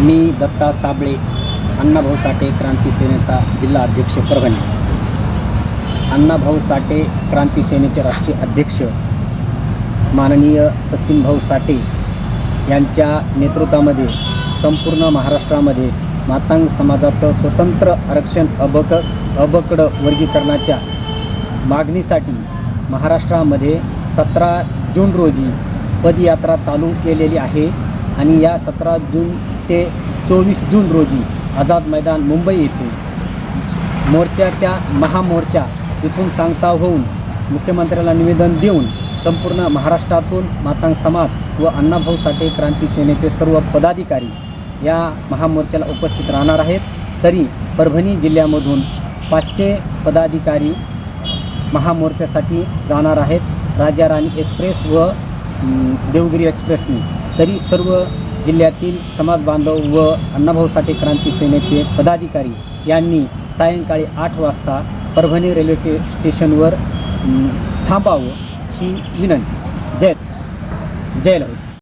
मी दत्ता साबळे, अण्णाभाऊ साठे क्रांती सेनेचा जिल्हा अध्यक्ष परभणी। अण्णाभाऊ साठे क्रांती सेनेचे राष्ट्रीय अध्यक्ष माननीय सचिनभाऊ साठे यांच्या नेतृत्वामध्ये संपूर्ण महाराष्ट्रामध्ये मातंग समाजाचं स्वतंत्र आरक्षण अबकड वर्गीकरणाच्या मागणीसाठी महाराष्ट्रामध्ये 17 जून रोजी पदयात्रा चालू केलेली आहे आणि या 17 जून ते 24 जून रोजी आझाद मैदान मुंबई येथे मोर्चाच्या महामोर्चा इथून सांगता होऊन मुख्यमंत्र्याला निवेदन देऊन संपूर्ण महाराष्ट्रातून मातंग समाज व अण्णाभाऊ साठे क्रांती सेनेचे सर्व पदाधिकारी या महामोर्चाला उपस्थित राहणार आहेत। तरी परभणी जिल्ह्यामधून 500 पदाधिकारी महामोर्चासाठी जाणार आहेत, राजा राणी एक्सप्रेस व देवगिरी एक्सप्रेसने। तरी सर्व जिल्ह्यातील समाज बांधव व अण्णाभाऊ साठे क्रांती सेनेचे पदाधिकारी यांनी सायंकाळी 8 वाजता परभणी रेल्वे स्टेशनवर थांबावं ही विनंती। जय लवजी।